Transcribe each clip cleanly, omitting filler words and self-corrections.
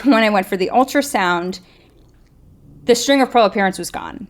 when I went for the ultrasound, the string of pearl appearance was gone.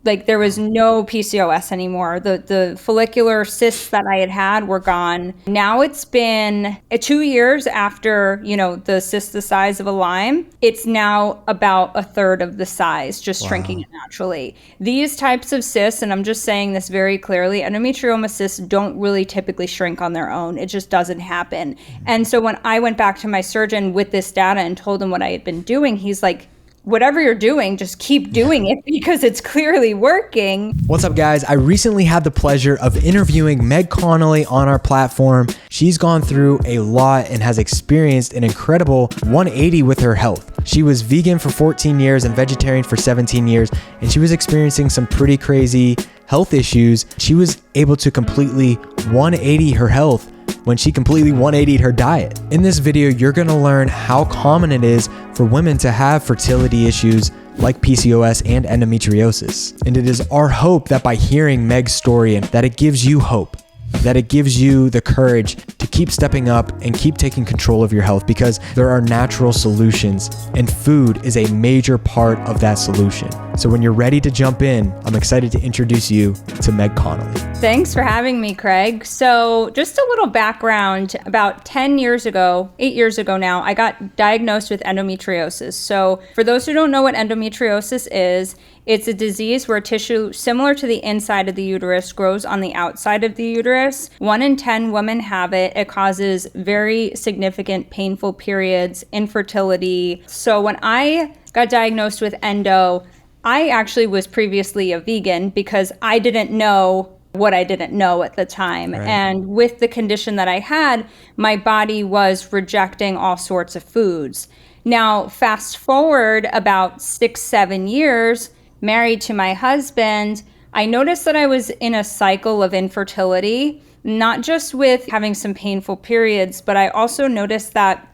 Like there was no PCOS anymore. The follicular cysts that I had were gone. Now it's been 2 years after, the cyst the size of a lime. It's now about a third of the size, just shrinking it naturally. These types of cysts, and I'm just saying this very clearly, endometrioma cysts don't really typically shrink on their own. It just doesn't happen. And so when I went back to my surgeon with this data and told him what I had been doing, he's like, whatever you're doing, just keep doing it because it's clearly working. What's up, guys? I recently had the pleasure of interviewing Meg Connolly on our platform. She's gone through a lot and has experienced an incredible 180 with her health. She was vegan for 14 years and vegetarian for 17 years, and she was experiencing some pretty crazy health issues. She was able to completely 180 her health when she completely 180'd her diet. In this video, you're gonna learn how common it is for women to have fertility issues like PCOS and endometriosis. And it is our hope that by hearing Meg's story, that it gives you hope, that it gives you the courage to keep stepping up and keep taking control of your health, because there are natural solutions and food is a major part of that solution. So when you're ready to jump in, I'm excited to introduce you to Meg Connolly. Thanks for having me, Craig. So just a little background. About 10 years ago, 8 years ago now, I got diagnosed with endometriosis. So for those who don't know what endometriosis is, it's a disease where tissue similar to the inside of the uterus grows on the outside of the uterus. 1 in 10 women have it. It causes very significant painful periods, infertility. So when I got diagnosed with endo, I actually was previously a vegan because I didn't know what I didn't know at the time. Right. And with the condition that I had, my body was rejecting all sorts of foods. Now, fast forward about 6-7 years, married to my husband, I noticed that I was in a cycle of infertility, not just with having some painful periods, but I also noticed that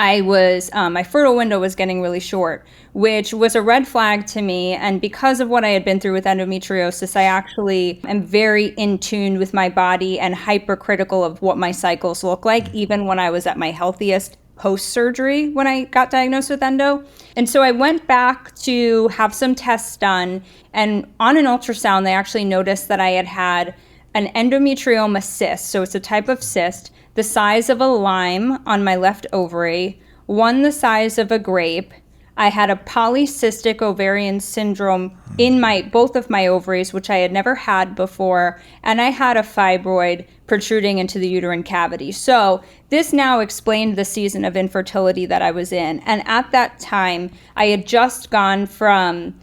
I was, my fertile window was getting really short, which was a red flag to me. And because of what I had been through with endometriosis, I actually am very in tune with my body and hypercritical of what my cycles look like, even when I was at my healthiest post-surgery when I got diagnosed with endo. And so I went back to have some tests done, and on an ultrasound, they actually noticed that I had an endometrioma cyst. So it's a type of cyst the size of a lime on my left ovary, one the size of a grape. I had a polycystic ovarian syndrome in both of my ovaries, which I had never had before, and I had a fibroid protruding into the uterine cavity. So this now explained the season of infertility that I was in. And at that time, I had just gone from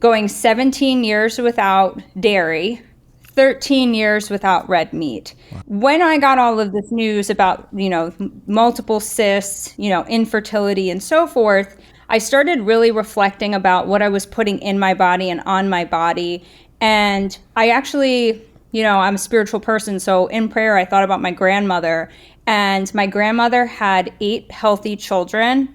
going 17 years without dairy, 13 years without red meat. Wow. When I got all of this news about, multiple cysts, infertility and so forth, I started really reflecting about what I was putting in my body and on my body. And I actually, I'm a spiritual person. So in prayer, I thought about my grandmother, and my grandmother had 8 healthy children.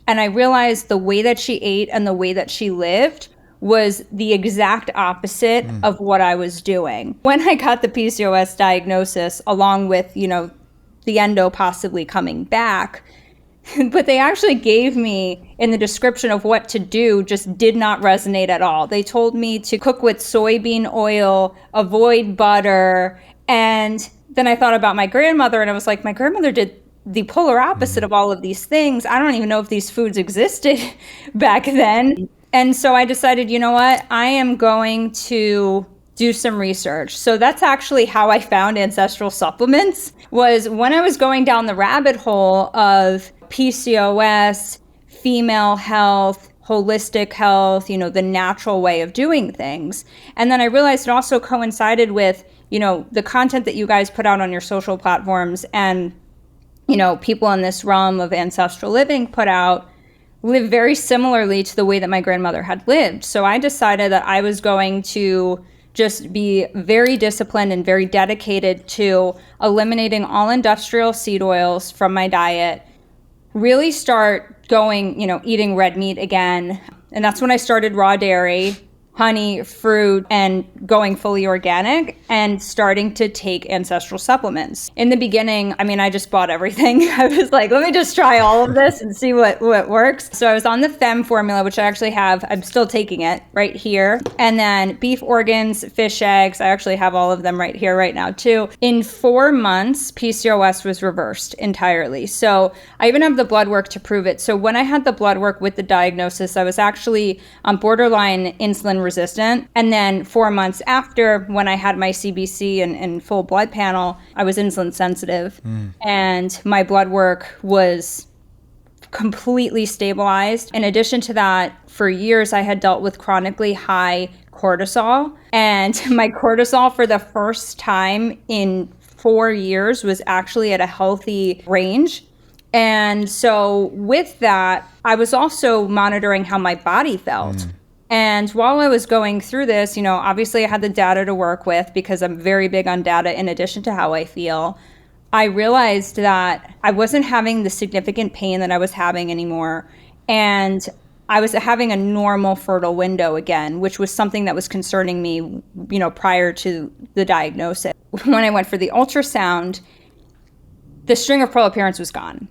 And I realized the way that she ate and the way that she lived was the exact opposite of what I was doing. When I got the PCOS diagnosis, along with, the endo possibly coming back, but they actually gave me in the description of what to do just did not resonate at all. They told me to cook with soybean oil, avoid butter. And then I thought about my grandmother, and I was like, my grandmother did the polar opposite of all of these things. I don't even know if these foods existed back then. And so I decided, you know what, I am going to do some research. So that's actually how I found Ancestral Supplements, was when I was going down the rabbit hole of PCOS, female health, holistic health, the natural way of doing things. And then I realized it also coincided with, the content that you guys put out on your social platforms, and, people in this realm of ancestral living live very similarly to the way that my grandmother had lived. So I decided that I was going to just be very disciplined and very dedicated to eliminating all industrial seed oils from my diet, really start going, eating red meat again. And that's when I started raw dairy. honey, fruit, and going fully organic and starting to take ancestral supplements. In the beginning, I mean, I just bought everything. I was like, let me just try all of this and see what works. So I was on the Fem formula, which I actually have. I'm still taking it right here. And then beef organs, fish eggs. I actually have all of them right here right now too. In 4 months, PCOS was reversed entirely. So I even have the blood work to prove it. So when I had the blood work with the diagnosis, I was actually on borderline insulin resistant. And then 4 months after, when I had my CBC and full blood panel, I was insulin sensitive. And my blood work was completely stabilized. In addition to that, for years, I had dealt with chronically high cortisol. And my cortisol for the first time in 4 years was actually at a healthy range. And so with that, I was also monitoring how my body felt. And while I was going through this, obviously I had the data to work with because I'm very big on data in addition to how I feel. I realized that I wasn't having the significant pain that I was having anymore. And I was having a normal fertile window again, which was something that was concerning me, prior to the diagnosis. When I went for the ultrasound, the string of pearl appearance was gone.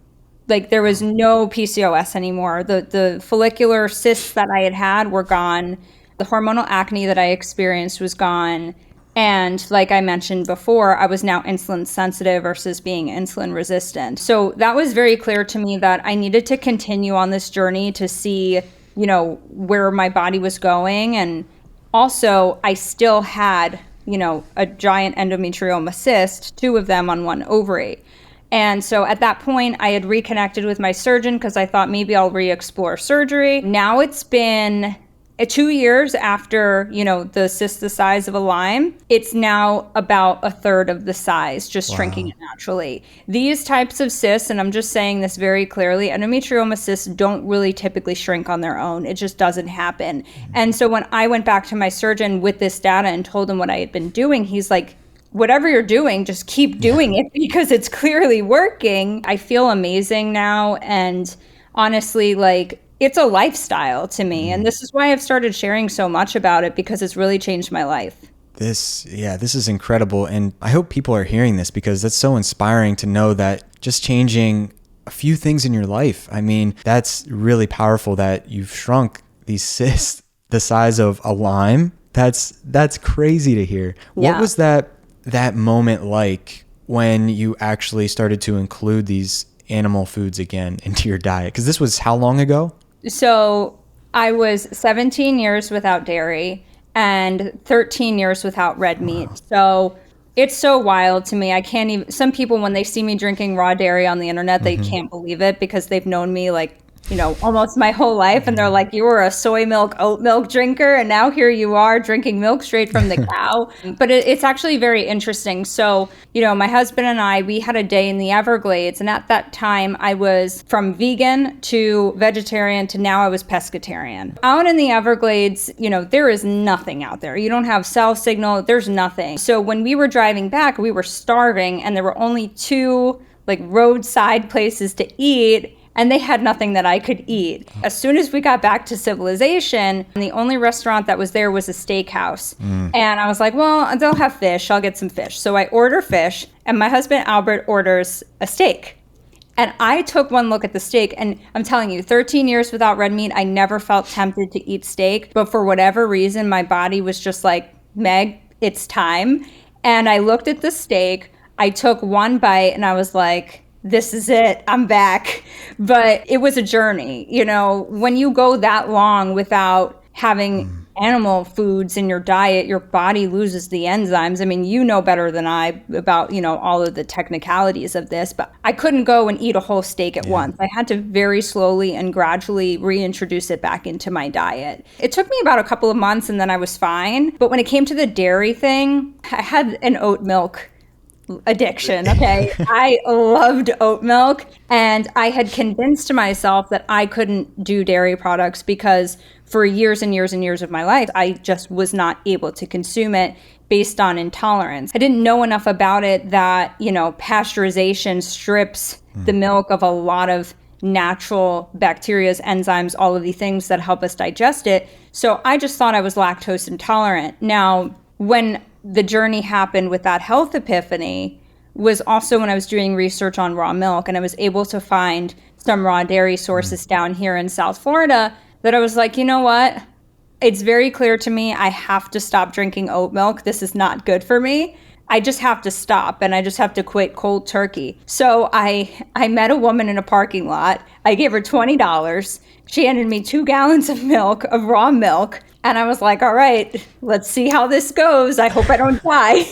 Like there was no PCOS anymore. The follicular cysts that I had were gone. The hormonal acne that I experienced was gone. And like I mentioned before, I was now insulin sensitive versus being insulin resistant. So that was very clear to me that I needed to continue on this journey to see, where my body was going. And also I still had, a giant endometrioma cyst, 2 of them on one ovary. And so at that point, I had reconnected with my surgeon because I thought maybe I'll re-explore surgery. Now it's been 2 years after, the cyst the size of a lime. It's now about a third of the size, just shrinking it naturally. These types of cysts, and I'm just saying this very clearly, endometrioma cysts don't really typically shrink on their own. It just doesn't happen. And so when I went back to my surgeon with this data and told him what I had been doing, he's like, whatever you're doing, just keep doing it because it's clearly working. I feel amazing now. And honestly, it's a lifestyle to me. And this is why I've started sharing so much about it because it's really changed my life. This is incredible. And I hope people are hearing this because that's so inspiring to know that just changing a few things in your life. I mean, that's really powerful that you've shrunk these cysts the size of a lime. That's crazy to hear. Yeah. What was that moment like when you actually started to include these animal foods again into your diet? Because this was how long ago? So I was 17 years without dairy and 13 years without red meat. So it's so wild to me. I can't even, some people, when they see me drinking raw dairy on the internet, they can't believe it because they've known me almost my whole life. And they're like, you were a soy milk, oat milk drinker. And now here you are drinking milk straight from the cow. But it's actually very interesting. So, my husband and I, we had a day in the Everglades. And at that time, I was from vegan to vegetarian to now I was pescatarian. Out in the Everglades, there is nothing out there. You don't have cell signal. There's nothing. So when we were driving back, we were starving and there were only 2 roadside places to eat. And they had nothing that I could eat. As soon as we got back to civilization, the only restaurant that was there was a steakhouse. And I was like, well, they'll have fish. I'll get some fish. So I order fish, and my husband, Albert, orders a steak. And I took one look at the steak, and I'm telling you, 13 years without red meat, I never felt tempted to eat steak. But for whatever reason, my body was just like, Meg, it's time. And I looked at the steak. I took one bite, and I was like, this is it, I'm back. But it was a journey. When you go that long without having animal foods in your diet, your body loses the enzymes. I mean, you know better than I about, all of the technicalities of this, but I couldn't go and eat a whole steak at once. I had to very slowly and gradually reintroduce it back into my diet. It took me about a couple of months and then I was fine. But when it came to the dairy thing, I had an oat milk addiction. Okay. I loved oat milk and I had convinced myself that I couldn't do dairy products because for years and years and years of my life, I just was not able to consume it based on intolerance. I didn't know enough about it that, pasteurization strips the milk of a lot of natural bacteria, enzymes, all of the things that help us digest it. So I just thought I was lactose intolerant. Now, when the journey happened with that health epiphany was also when I was doing research on raw milk, and I was able to find some raw dairy sources down here in South Florida that I was like, you know what? It's very clear to me I have to stop drinking oat milk. This is not good for me. I just have to stop, and I just have to quit cold turkey. So I met a woman in a parking lot. I gave her $20. She handed me 2 gallons of milk, of raw milk. And I was like, all right, let's see how this goes. I hope I don't die.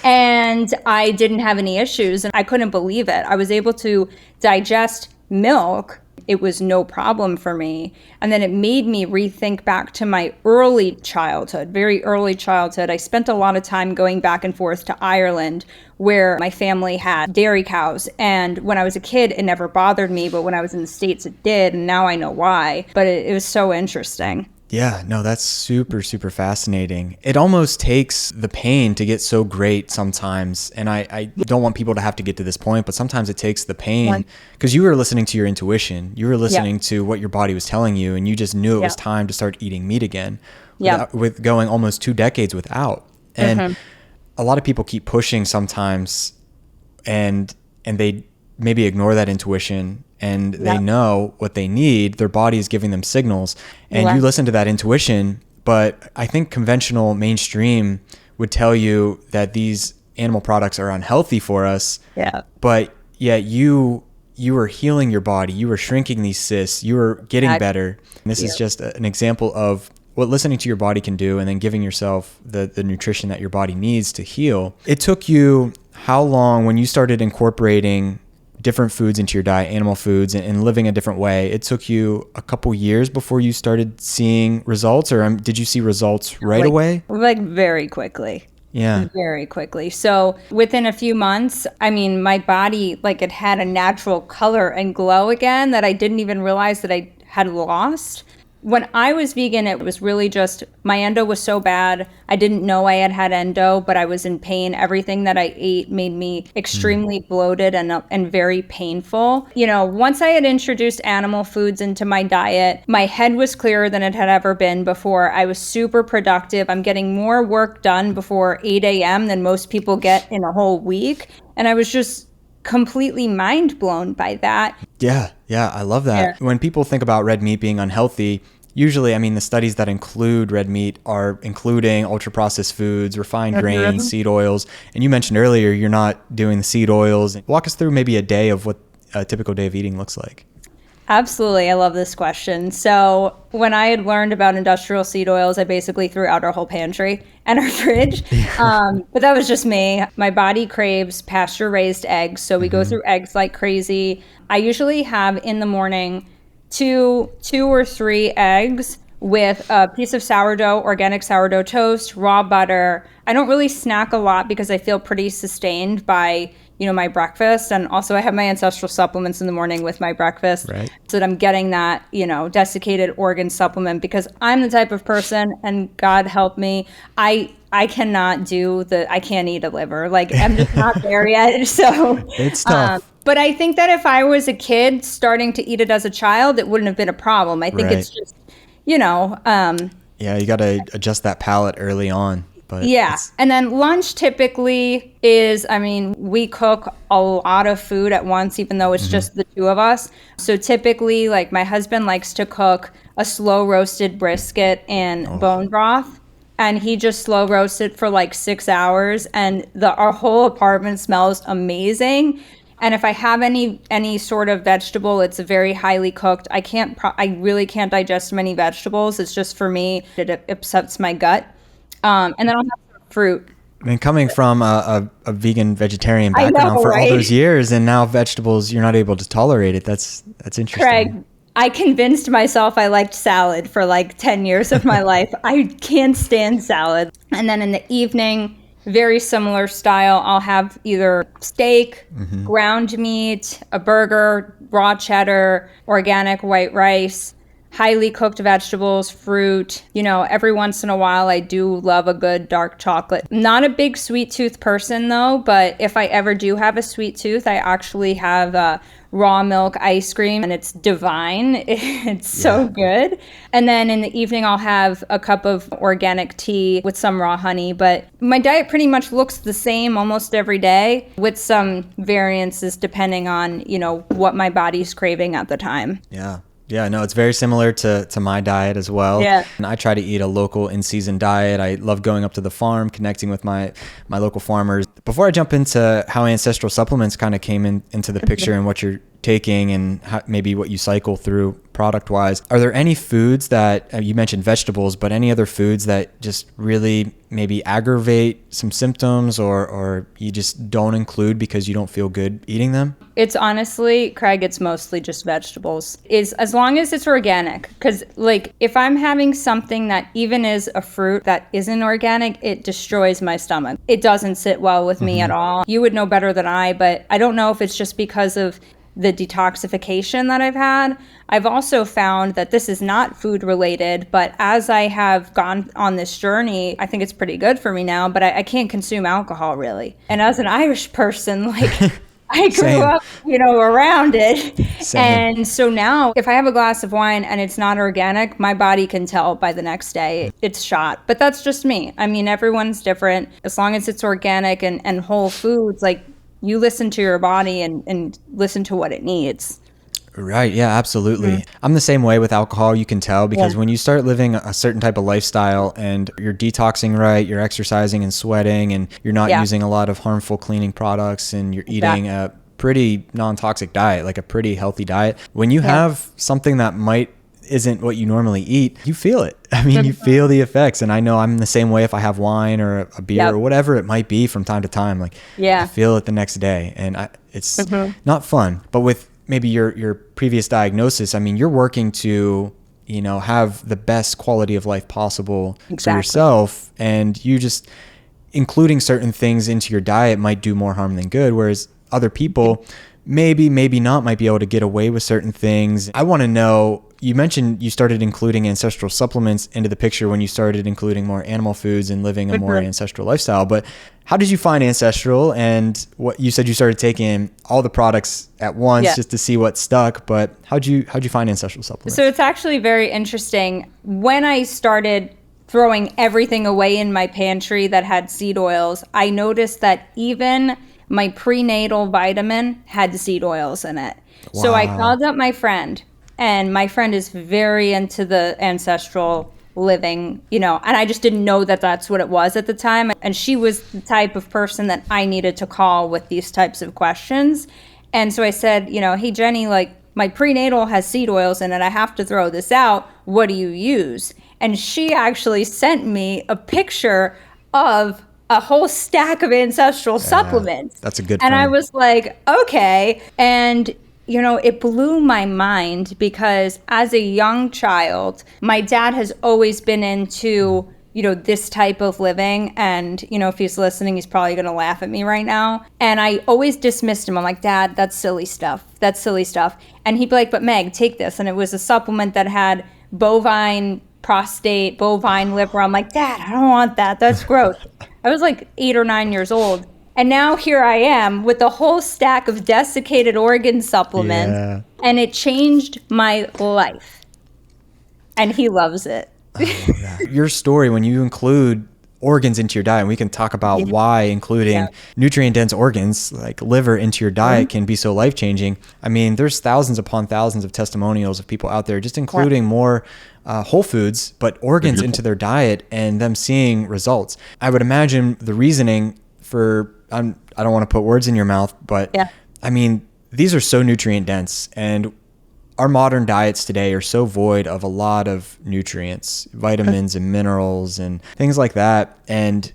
And I didn't have any issues, and I couldn't believe it. I was able to digest milk. It was no problem for me. And then it made me rethink back to my early childhood, very early childhood. I spent a lot of time going back and forth to Ireland, where my family had dairy cows. And when I was a kid, it never bothered me. But when I was in the States, it did. And now I know why. But it was so interesting. Yeah, no, that's super, super fascinating. It almost takes the pain to get so great sometimes. And I don't want people to have to get to this point, but sometimes it takes the pain because you were listening to your intuition. You were listening to what your body was telling you, and you just knew it was time to start eating meat again with going almost 2 decades without. And a lot of people keep pushing sometimes and they maybe ignore that intuition, and they know what they need. Their body is giving them signals, and you listen to that intuition. But I think conventional mainstream would tell you that these animal products are unhealthy for us. Yeah. But yet you were healing your body. You were shrinking these cysts. You were getting better. And this is just an example of what listening to your body can do, and then giving yourself the nutrition that your body needs to heal. It took you how long when you started incorporating different foods into your diet, animal foods, and living a different way? It took you a couple years before you started seeing results, or did you see results right away? Like very quickly. Yeah. Very quickly. So within a few months, I mean, my body, like it had a natural color and glow again that I didn't even realize that I had lost. When I was vegan, it was really just my endo was so bad. I didn't know I had endo, but I was in pain. Everything that I ate made me extremely bloated and very painful. You know, once I had introduced animal foods into my diet, my head was clearer than it had ever been before. I was super productive. I'm getting more work done before 8 a.m. than most people get in a whole week. And I was just completely mind blown by that. Yeah, I love that. Yeah. When people think about red meat being unhealthy, usually, I mean, the studies that include red meat are including ultra processed foods, refined grains, seed oils. And you mentioned earlier you're not doing the seed oils. Walk us through maybe a day of what a typical day of eating looks like. Absolutely. I love this question. So when I had learned about industrial seed oils, I basically threw out our whole pantry and our fridge. But that was just me. My body craves pasture-raised eggs, so we go through eggs like crazy. I usually have in the morning two or 3 eggs with a piece of sourdough, organic sourdough toast, raw butter. I don't really snack a lot because I feel pretty sustained by my breakfast. And also I have my Ancestral Supplements in the morning with my breakfast. Right. So that I'm getting that, desiccated organ supplement, because I'm the type of person, and God help me, I cannot I can't eat a liver. Like, I'm just not there yet. So it's tough. But I think that if I was a kid starting to eat it as a child, it wouldn't have been a problem. I think it's just, yeah, you got to adjust that palate early on. But and then lunch typically is, we cook a lot of food at once, even though it's just the 2 of us. So typically, like, my husband likes to cook a slow roasted brisket in bone broth, and he just slow roasts it for like 6 hours, and our whole apartment smells amazing. And if I have any sort of vegetable, it's very highly cooked. I really can't digest many vegetables. It's just, for me, it upsets my gut. And then I'll have some fruit. I mean, coming from a vegan vegetarian background for all those years, and now vegetables, you're not able to tolerate it. That's interesting. Craig, I convinced myself I liked salad for like 10 years of my life. I can't stand salad. And then in the evening, very similar style, I'll have either steak, ground meat, a burger, raw cheddar, organic white rice. highly cooked vegetables, fruit. Every once in a while I do love a good dark chocolate. Not a big sweet tooth person though, but if I ever do have a sweet tooth, I actually have raw milk ice cream, and it's divine. It's so good. And then in the evening, I'll have a cup of organic tea with some raw honey. But my diet pretty much looks the same almost every day, with some variances depending on, what my body's craving at the time. Yeah, no, it's very similar to my diet as well. Yeah. And I try to eat a local in-season diet. I love going up to the farm, connecting with my local farmers. Before I jump into how Ancestral Supplements kind of came into the picture and what you're taking and maybe what you cycle through product-wise, are there any foods that, you mentioned vegetables, but any other foods that just really maybe aggravate some symptoms or you just don't include because you don't feel good eating them? It's honestly, Craig, it's mostly just vegetables. As long as it's organic. Because if I'm having something that even is a fruit that isn't organic, it destroys my stomach. It doesn't sit well with me at all. You would know better than I, but I don't know if it's just because of the detoxification that I've had. I've also found that this is not food related, but as I have gone on this journey, I think it's pretty good for me now, but I can't consume alcohol really. And as an Irish person, I grew up, around it. Same. And so now if I have a glass of wine and it's not organic, my body can tell by the next day it's shot. But that's just me. I mean, everyone's different. As long as it's organic and whole foods, you listen to your body and listen to what it needs. Right. Yeah, absolutely. I'm the same way with alcohol. You can tell because when you start living a certain type of lifestyle and you're detoxing right, you're exercising and sweating, and you're not using a lot of harmful cleaning products, and you're eating a pretty non-toxic diet, like a pretty healthy diet. When you have something that isn't what you normally eat, you feel it. I mean, you feel the effects. And I know I'm the same way if I have wine or a beer or whatever it might be from time to time. I feel it the next day, and it's not fun. But with maybe your previous diagnosis, I mean, you're working to, have the best quality of life possible for yourself, and you just including certain things into your diet might do more harm than good, whereas other people maybe not might be able to get away with certain things. I want to know, you mentioned you started including ancestral supplements into the picture when you started including more animal foods and living a more ancestral lifestyle. But how did you find Ancestral? And what you said you started taking all the products at once just to see what stuck. But how'd you find Ancestral Supplements? So it's actually very interesting. When I started throwing everything away in my pantry that had seed oils, I noticed that even my prenatal vitamin had seed oils in it. Wow. So I called up my friend. And my friend is very into the ancestral living, and I just didn't know that that's what it was at the time. And she was the type of person that I needed to call with these types of questions. And so I said, hey, Jenny, my prenatal has seed oils in it. I have to throw this out. What do you use? And she actually sent me a picture of a whole stack of ancestral supplements. That's a good friend. And I was like, okay. And it blew my mind because as a young child, my dad has always been into, this type of living. And, if he's listening, he's probably going to laugh at me right now. And I always dismissed him. I'm like, Dad, that's silly stuff. That's silly stuff. And he'd be like, but Meg, take this. And it was a supplement that had bovine prostate, bovine liver. I'm like, Dad, I don't want that. That's gross. I was like 8 or 9 years old. And now here I am with a whole stack of desiccated organ supplements, and it changed my life. And he loves it. Your story, when you include organs into your diet, and we can talk about why including nutrient-dense organs like liver into your diet can be so life-changing. I mean, there's thousands upon thousands of testimonials of people out there just including more whole foods, but organs into their diet and them seeing results. I would imagine the reasoning for, I don't want to put words in your mouth, but I mean, these are so nutrient dense, and our modern diets today are so void of a lot of nutrients, vitamins and minerals and things like that. And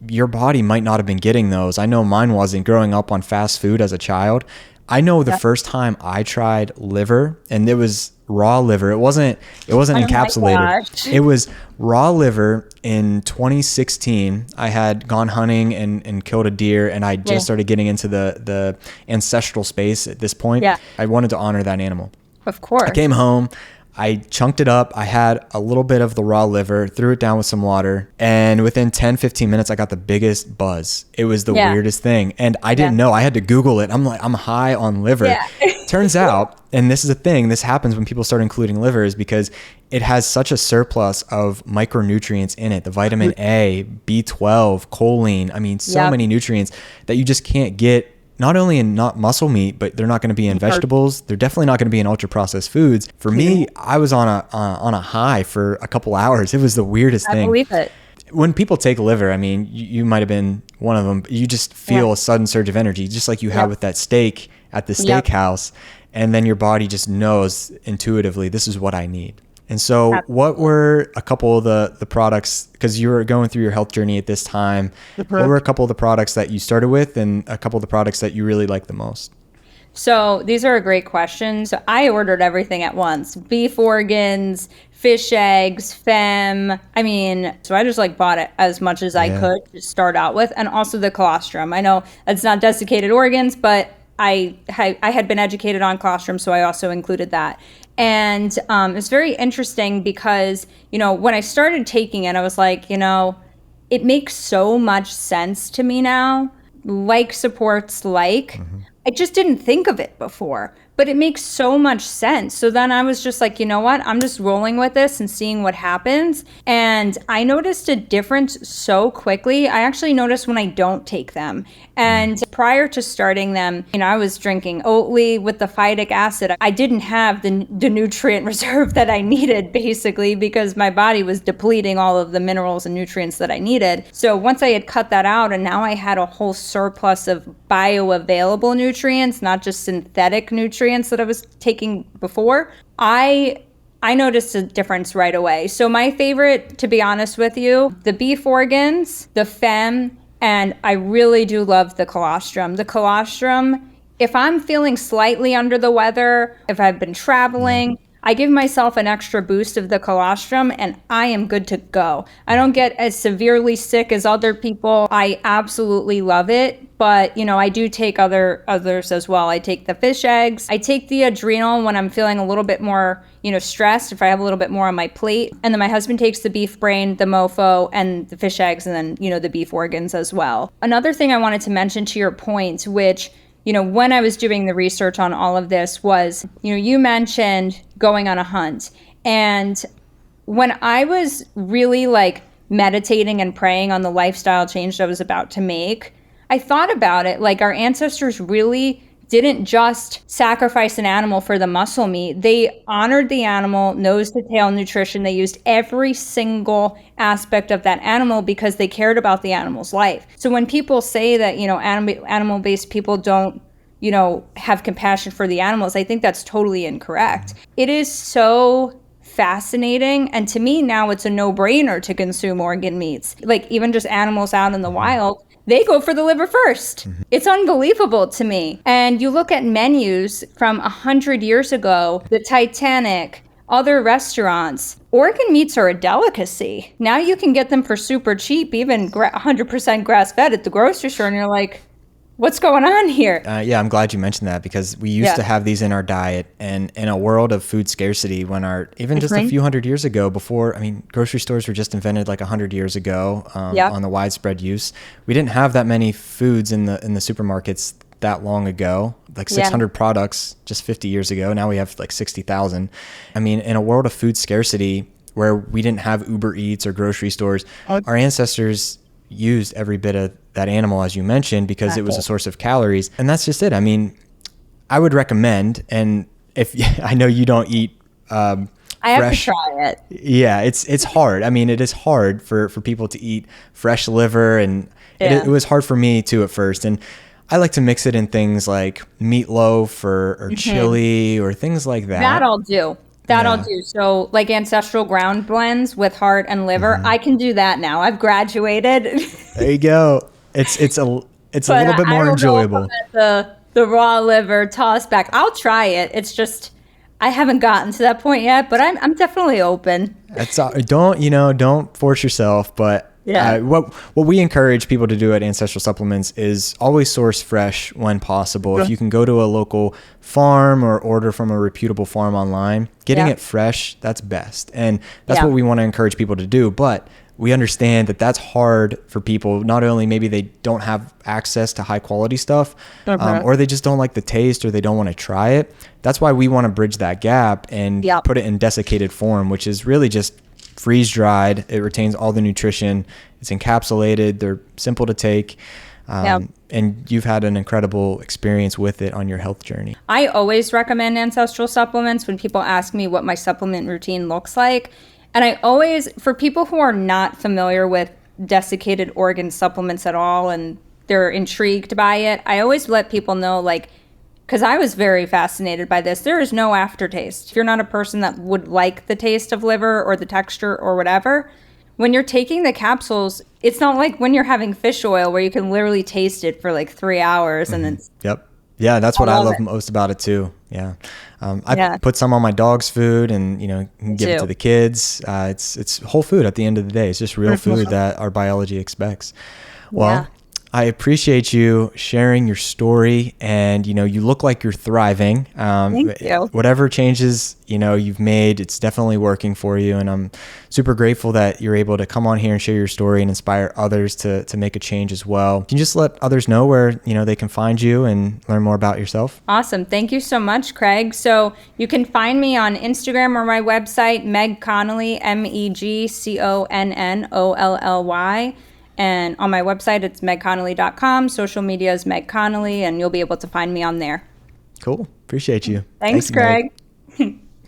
your body might not have been getting those. I know mine wasn't growing up on fast food as a child. I know the first time I tried liver, and it was raw liver. It wasn't encapsulated. It was raw liver in 2016. I had gone hunting and killed a deer, and I just started getting into the ancestral space at this point. I wanted to honor that animal. Of course. I came home. I chunked it up. I had a little bit of the raw liver, threw it down with some water. And within 10, 15 minutes, I got the biggest buzz. It was the weirdest thing. And I didn't know. I had to Google it. I'm like, I'm high on liver. Yeah. Turns out, and this is a thing, this happens when people start including liver, is because it has such a surplus of micronutrients in it. The vitamin A, B12, choline. I mean, so many nutrients that you just can't get. Not only in not muscle meat, but they're not going to be in vegetables. They're definitely not going to be in ultra processed foods. For me, I was on a high for a couple hours. It was the weirdest thing. I believe it. When people take liver, I mean, you might have been one of them, but you just feel a sudden surge of energy, just like you have with that steak at the steakhouse. And then your body just knows intuitively, this is what I need. And so what were a couple of the products, because you were going through your health journey at this time, what were a couple of the products that you started with and a couple of the products that you really liked the most? So these are great questions. So I ordered everything at once: beef organs, fish eggs, femme. I mean, so I just like bought it as much as I could to start out with. And also the colostrum. I know it's not desiccated organs, but I had been educated on colostrum, so I also included that. And it's very interesting because, when I started taking it, I was like, it makes so much sense to me now. Like supports like. I just didn't think of it before, but it makes so much sense. So then I was just like, you know what? I'm just rolling with this and seeing what happens. And I noticed a difference so quickly. I actually noticed when I don't take them. And prior to starting them, I was drinking Oatly with the phytic acid. I didn't have the nutrient reserve that I needed, basically, because my body was depleting all of the minerals and nutrients that I needed. So once I had cut that out, and now I had a whole surplus of bioavailable nutrients, not just synthetic nutrients that I was taking before, I noticed a difference right away. So my favorite, to be honest with you, the beef organs, the femme, and I really do love the colostrum. The colostrum, if I'm feeling slightly under the weather, if I've been traveling, I give myself an extra boost of the colostrum and I am good to go. I don't get as severely sick as other people. I absolutely love it. But, I do take others as well. I take the fish eggs. I take the adrenal when I'm feeling a little bit more, stressed, if I have a little bit more on my plate. And then my husband takes the beef brain, the mofo, and the fish eggs, and then, the beef organs as well. Another thing I wanted to mention to your point, which, when I was doing the research on all of this was, you mentioned going on a hunt. And when I was really meditating and praying on the lifestyle change I was about to make, I thought about it, our ancestors really didn't just sacrifice an animal for the muscle meat. They honored the animal, nose to tail nutrition. They used every single aspect of that animal because they cared about the animal's life. So when people say that, animal-based people don't, have compassion for the animals, I think that's totally incorrect. It is so fascinating. And to me now it's a no-brainer to consume organ meats. Even just animals out in the wild, they go for the liver first. It's unbelievable to me. And you look at menus from 100 years ago, the Titanic, other restaurants, organ meats are a delicacy. Now you can get them for super cheap, even 100% grass-fed at the grocery store, and you're like, what's going on here? I'm glad you mentioned that because we used to have these in our diet, and in a world of food scarcity, even just a few hundred years ago, grocery stores were just invented 100 years ago on the widespread use. We didn't have that many foods in the supermarkets that long ago, 600 products just 50 years ago. Now we have 60,000. In a world of food scarcity where we didn't have Uber Eats or grocery stores, our ancestors used every bit of that animal, as you mentioned, because it was a source of calories. And that's just it. I would recommend, and if I know you don't eat I have to try it. Yeah, it's hard. It is hard for people to eat fresh liver, and it was hard for me too at first. And I like to mix it in things like meatloaf or chili or things like that. That I'll do. I'll do. So ancestral ground blends with heart and liver, I can do that now. I've graduated. There you go. It's a little bit more enjoyable. The raw liver toss back. I'll try it. It's just I haven't gotten to that point yet, but I'm definitely open. Don't force yourself, but Yeah. What we encourage people to do at Ancestral Supplements is always source fresh when possible. If you can go to a local farm or order from a reputable farm online, getting it fresh, that's best. And that's what we want to encourage people to do. But we understand that that's hard for people. Not only maybe they don't have access to high quality stuff, or they just don't like the taste, or they don't want to try it. That's why we want to bridge that gap and put it in desiccated form, which is really just freeze dried. It retains all the nutrition. It's encapsulated. They're simple to take. And you've had an incredible experience with it on your health journey. I always recommend Ancestral Supplements when people ask me what my supplement routine looks like. And I always, for people who are not familiar with desiccated organ supplements at all and they're intrigued by it, I always let people know, like, because I was very fascinated by this, there is no aftertaste. If you're not a person that would like the taste of liver or the texture or whatever, when you're taking the capsules, it's not like when you're having fish oil where you can literally taste it for like 3 hours and then. Yeah, that's what I love most about it too. Yeah. I put some on my dog's food and, give it to the kids. It's whole food at the end of the day. It's just real food that our biology expects. Well, I appreciate you sharing your story, and you look like you're thriving. Thank you. Whatever changes you've made, it's definitely working for you, and I'm super grateful that you're able to come on here and share your story and inspire others to make a change as well. Can you just let others know where they can find you and learn more about yourself? Awesome. Thank you so much, Craig. So you can find me on Instagram or my website, Meg Connolly, MEGCONNOLLY. And on my website, it's megconnolly.com. Social media is Meg Connolly, and you'll be able to find me on there. Cool. Appreciate you. Thanks, Craig.